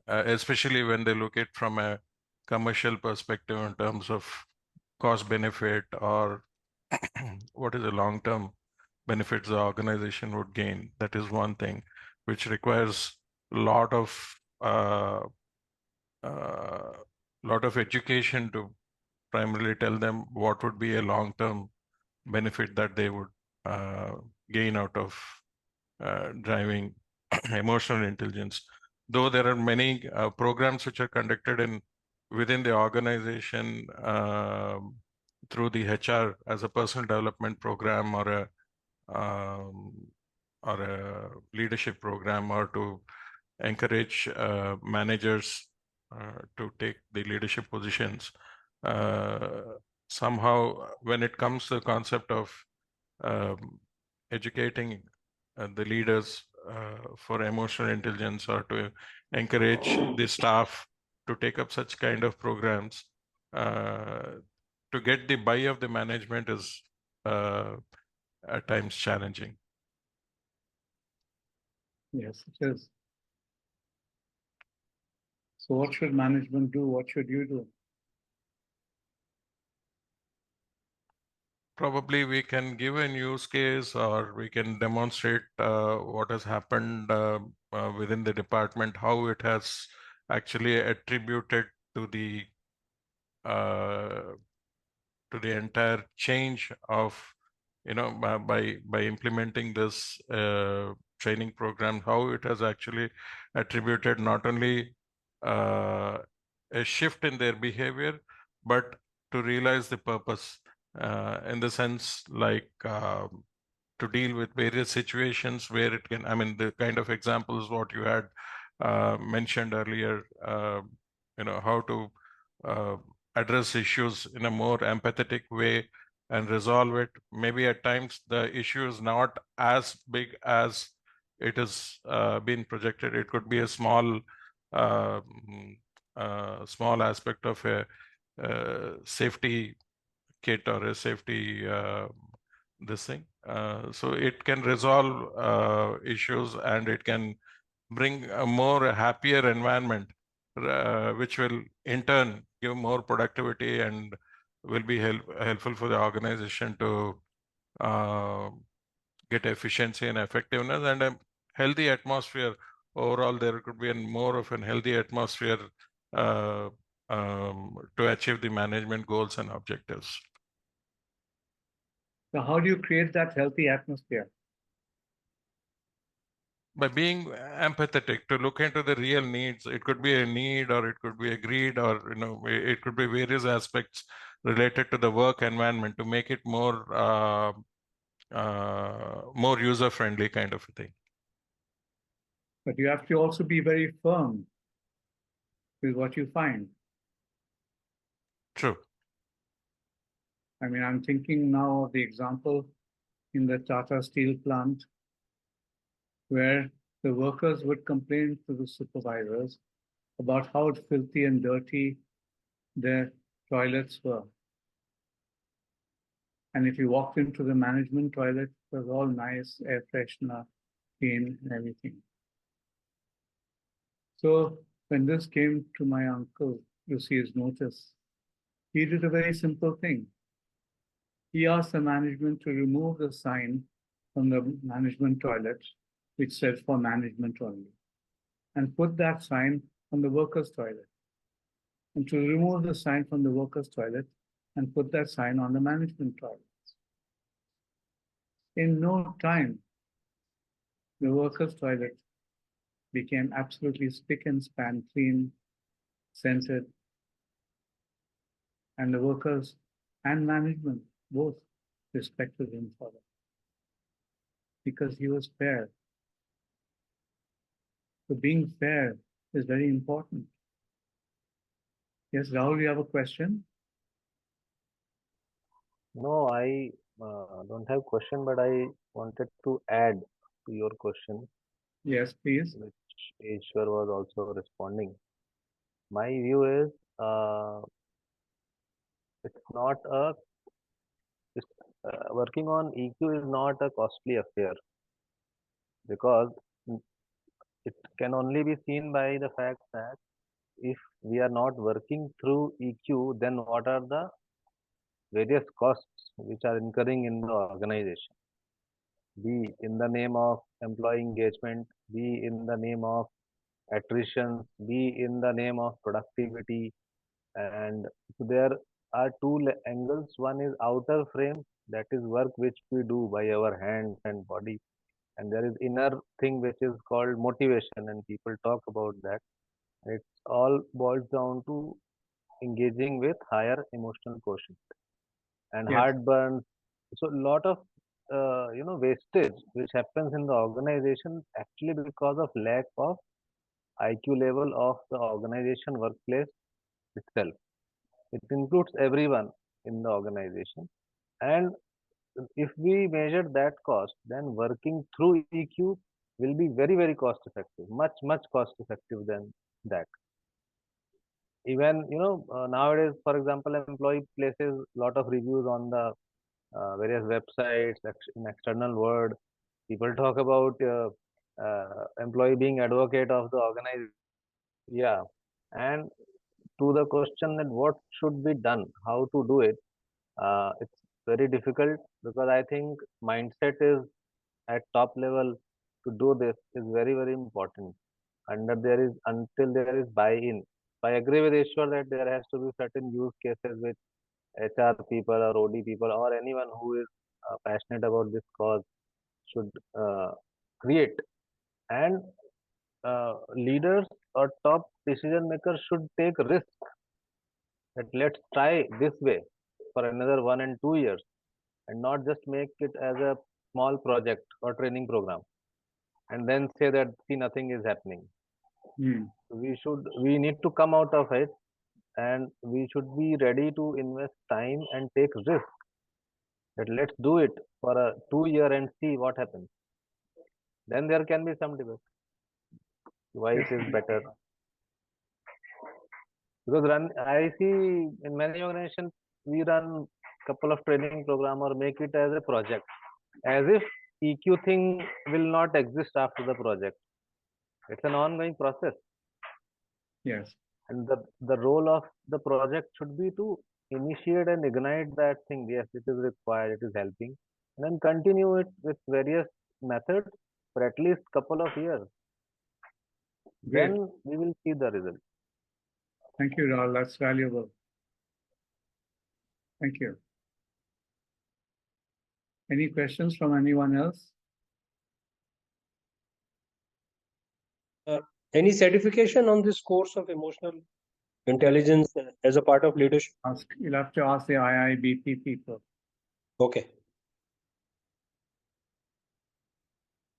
especially when they look at from a commercial perspective in terms of cost benefit or what is the long-term benefits the organization would gain. That is one thing which requires a uh, uh, lot of education to primarily tell them what would be a long-term benefit that they would uh, gain out of driving emotional intelligence. Though there are many programs which are conducted in within the organization through the HR as a personal development program um, or a leadership program, or to encourage managers to take the leadership positions. Uh, Somehow, when it comes to the concept of um, educating the leaders for emotional intelligence, or to encourage the staff to take up such kind of programs, uh, to get the buy of the management is at times challenging. Yes, it is. So what should management do? What should you do? Probably we can give a use case, or we can demonstrate what has happened within the department, how it has actually attributed to the uh, entire change of, by implementing this training program, how it has actually attributed not only uh, a shift in their behavior, but to realize the purpose, in the sense like to deal with various situations where it can, I mean, the kind of examples what you had mentioned earlier, how to uh, address issues in a more empathetic way and resolve it. Maybe at times the issue is not as big as it is being projected. It could be a uh, small aspect of a safety kit or a safety this thing. So it can resolve issues, and it can bring a more happier environment, which will in turn give more productivity and will be helpful for the organization to uh, get efficiency and effectiveness and a healthy atmosphere. Overall, there could be a more of an healthy atmosphere uh, to achieve the management goals and objectives. So how do you create that healthy atmosphere? By being empathetic, to look into the real needs. It could be a need, or it could be a greed, or it could be various aspects related to the work environment to make it more user friendly kind of a thing. But you have to also be very firm with what you find. True. I mean, I'm thinking now of the example in the Tata Steel plant where the workers would complain to the supervisors about how filthy and dirty their toilets were. And if you walked into the management toilet, it was all nice, air freshener, clean, and everything. So when this came to my uncle, you see his notice, he did a very simple thing. He asked the management to remove the sign from the management toilet, which said for management only, and put that sign on the workers' toilet. And to remove the sign from the workers' toilet and put that sign on the management toilet. In no time, the workers' toilet became absolutely spick and span clean, scented, and the workers and management both respected him for that because he was fair. So being fair is very important. Yes, Rahul, you have a question? No, I don't have question, but I wanted to add to your question, Yes, please. which Ishwar was also responding. My view is it's not a it's, working on EQ is not a costly affair because it can only be seen by the fact that if we are not working through EQ, then what are the various costs which are incurring in the organization? Be in the name of employee engagement, be in the name of attrition, be in the name of productivity. And so there are two angles. One is outer frame, that is work which we do by our hands and body. And there is inner thing which is called motivation, and people talk about that. It all boils down to engaging with higher emotional quotient and Yes, heartburn. So a lot of wastage which happens in the organization actually because of lack of IQ level of the organization workplace itself. It includes everyone in the organization. And if we measure that cost, then working through EQ will be very, very cost effective, much, much cost effective than that. Even, nowadays, for example, employee places a lot of reviews on the various websites, in external world. People talk about employee being advocate of the organization. Yeah. And to the question that what should be done, how to do it, it's very difficult because I think mindset is at top level to do this is very, very important. Until there is buy-in. I agree with Ishwar that there has to be certain use cases with HR people or OD people or anyone who is passionate about this cause should create. And leaders or top decision makers should take risk that let's try this way for another 1 and 2 years and not just make it as a small project or training program and then say that see nothing is happening. hmm. We need to come out of it and we should be ready to invest time and take risk that let's do it for a 2 year and see what happens. Then there can be some debate why it is better. Because I see in many organizations we run couple of training program or make it as a project, as if EQ thing will not exist after the project. It's an ongoing process, Yes. and the role of the project should be to initiate and ignite that thing. Yes, it is required, it is helping, and then continue it with various methods for at least couple of years. Great. Then we will see the result. Thank you, Rahul. That's valuable. Thank you. Any questions from anyone else? Any certification on this course of emotional intelligence as a part of leadership? You'll have to ask the IIBP people. Okay.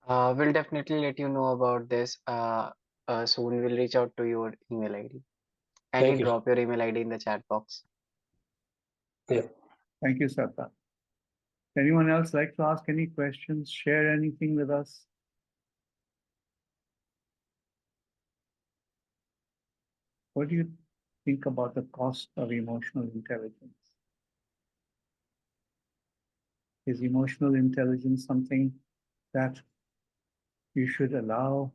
We'll definitely let you know about this soon. We'll reach out to your email ID. Kindly Thank you. drop your email ID in the chat box. Yeah. Thank you, Sata. Anyone else like to ask any questions, share anything with us? What do you think about the cost of emotional intelligence? Is emotional intelligence something that you should allow,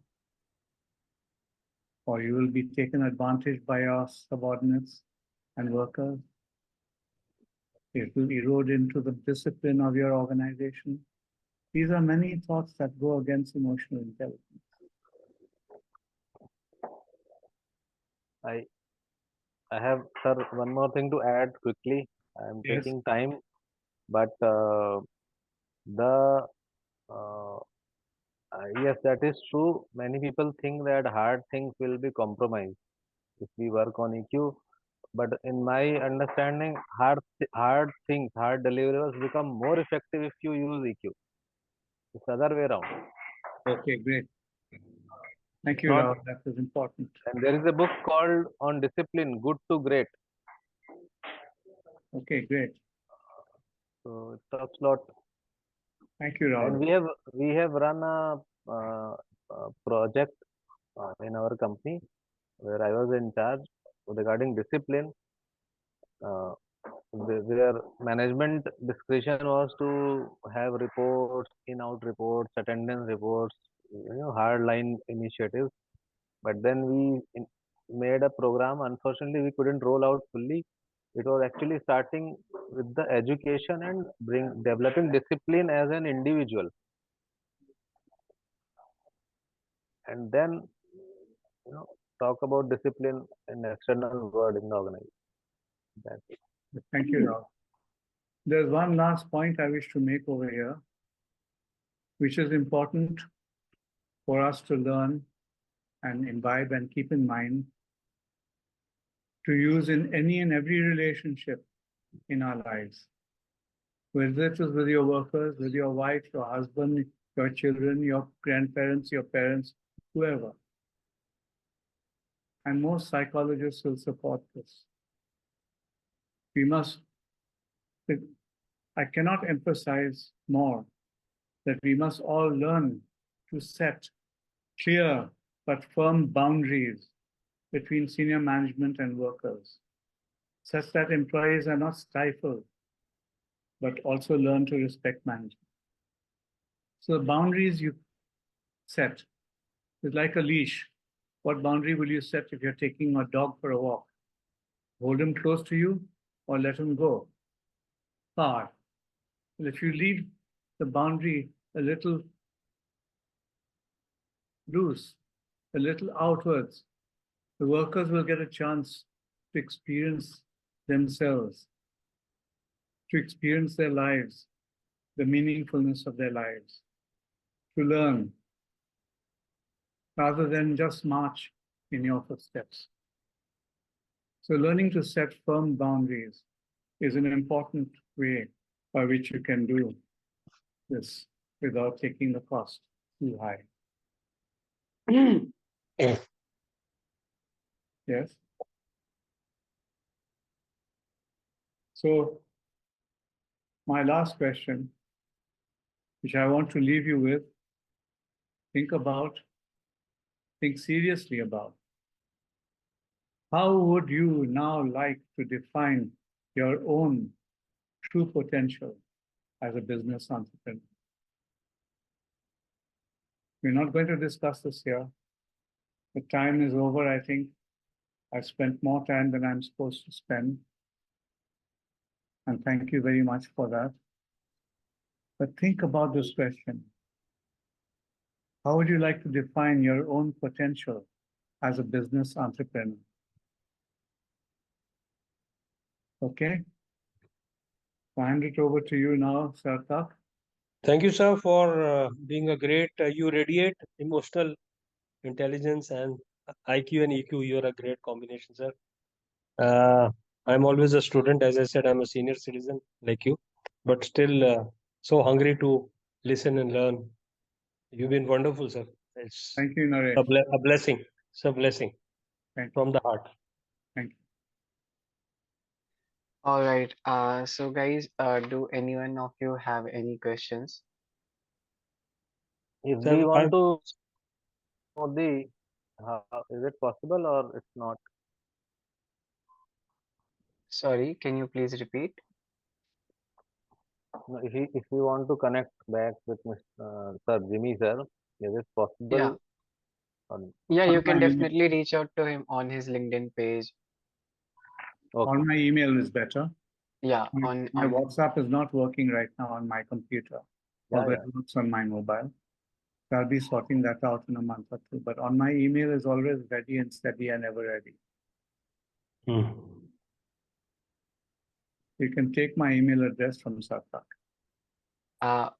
or you will be taken advantage by your subordinates and workers? It will erode into the discipline of your organization. These are many thoughts that go against emotional intelligence. I have, sir, one more thing to add quickly. I am Yes. taking time, but the yes, that is true. Many people think that hard things will be compromised if we work on EQ. But in my understanding, hard things, hard deliverables become more effective if you use EQ. It's other way around. Okay, great. Thank It's you, not. Rahul. That was important. And there is a book called On Discipline, Good to Great. Okay, great. So it talks a lot. Thank you, And Rahul. we have run a project in our company where I was in charge regarding discipline. Where management discretion was to have reports, in-out reports, attendance reports, hard line initiatives. But then made a program. Unfortunately, we couldn't roll out fully. It was actually starting with the education and developing discipline as an individual, and then talk about discipline in external world in the organization. That's it. Thank you, Rahul. There's one last point I wish to make over here, which is important for us to learn and imbibe and keep in mind to use in any and every relationship in our lives. Whether it is with your workers, with your wife, your husband, your children, your grandparents, your parents, whoever. And most psychologists will support this. We must, I cannot emphasize more that we must all learn to set clear but firm boundaries between senior management and workers, such that employees are not stifled, but also learn to respect management. So the boundaries you set is like a leash. What boundary will you set if you're taking a dog for a walk? Hold him close to you or let him go far. And if you leave the boundary a little loose, a little outwards, the workers will get a chance to experience themselves, to experience their lives, the meaningfulness of their lives, to learn, rather than just march in your footsteps. So learning to set firm boundaries is an important way by which you can do this without taking the cost too high. Yes? So my last question, which I want to leave you with, think seriously about. How would you now like to define your own true potential as a business entrepreneur? We're not going to discuss this here. The time is over, I think. I've spent more time than I'm supposed to spend. And thank you very much for that. But think about this question. How would you like to define your own potential as a business entrepreneur? Okay? So I hand it over to you now, Sarthak. Thank you, sir, for being a great. You radiate emotional intelligence and IQ and EQ. You're a great combination, sir. I'm always a student. As I said, I'm a senior citizen like you, but still so hungry to listen and learn. You've been wonderful, sir. It's Thank you, Naresh. a blessing. It's a blessing Thank you. from the heart. Thank you. All right. So guys, do anyone of you have any questions? If Sir, we want to know is it possible or it's not? Sorry, can you please repeat? No, if we want to connect back with Mr. Sir Jimmy sir, is it Yeah. possible? Or, Yeah, you On my can email, definitely reach out to him on his LinkedIn page. okay. on my email is better. Yeah, My on WhatsApp is not working right now on my computer, Yeah, although yeah. it works on my mobile. So I'll be sorting that out in a month or two. But on my email is always ready and steady and ever ready. You can take my email address from Sarthak.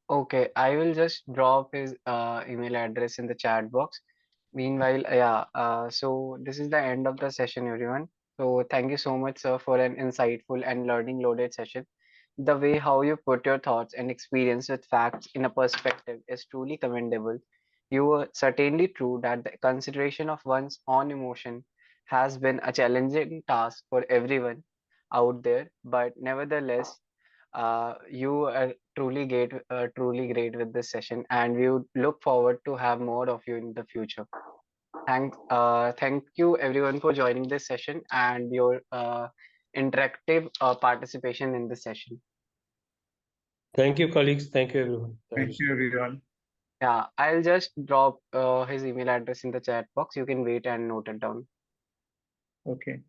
okay, I will just drop his email address in the chat box. Meanwhile, yeah, so this is the end of the session, everyone. So thank you so much, sir, for an insightful and learning loaded session. The way how you put your thoughts and experience with facts in a perspective is truly commendable. You were certainly true that the consideration of one's own emotion has been a challenging task for everyone out there, but nevertheless, you are truly great with this session, and we would look forward to have more of you in the future. Thank you everyone for joining this session and your interactive participation in this session. Thank you, colleagues. Thank you, everyone. Thank you, everyone. Yeah, I'll just drop his email address in the chat box. You can wait and note it down. Okay.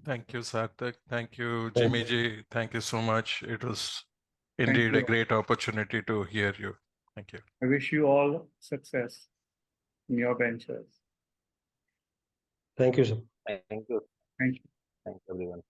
Thank you, Sarthak. Thank you, Thank Jimmy you. Ji. Thank you so much. It was Thank indeed you. a great opportunity to hear you. Thank you. I wish you all success in your ventures. Thank you, sir. Thank you. Thank you. Thank you, everyone.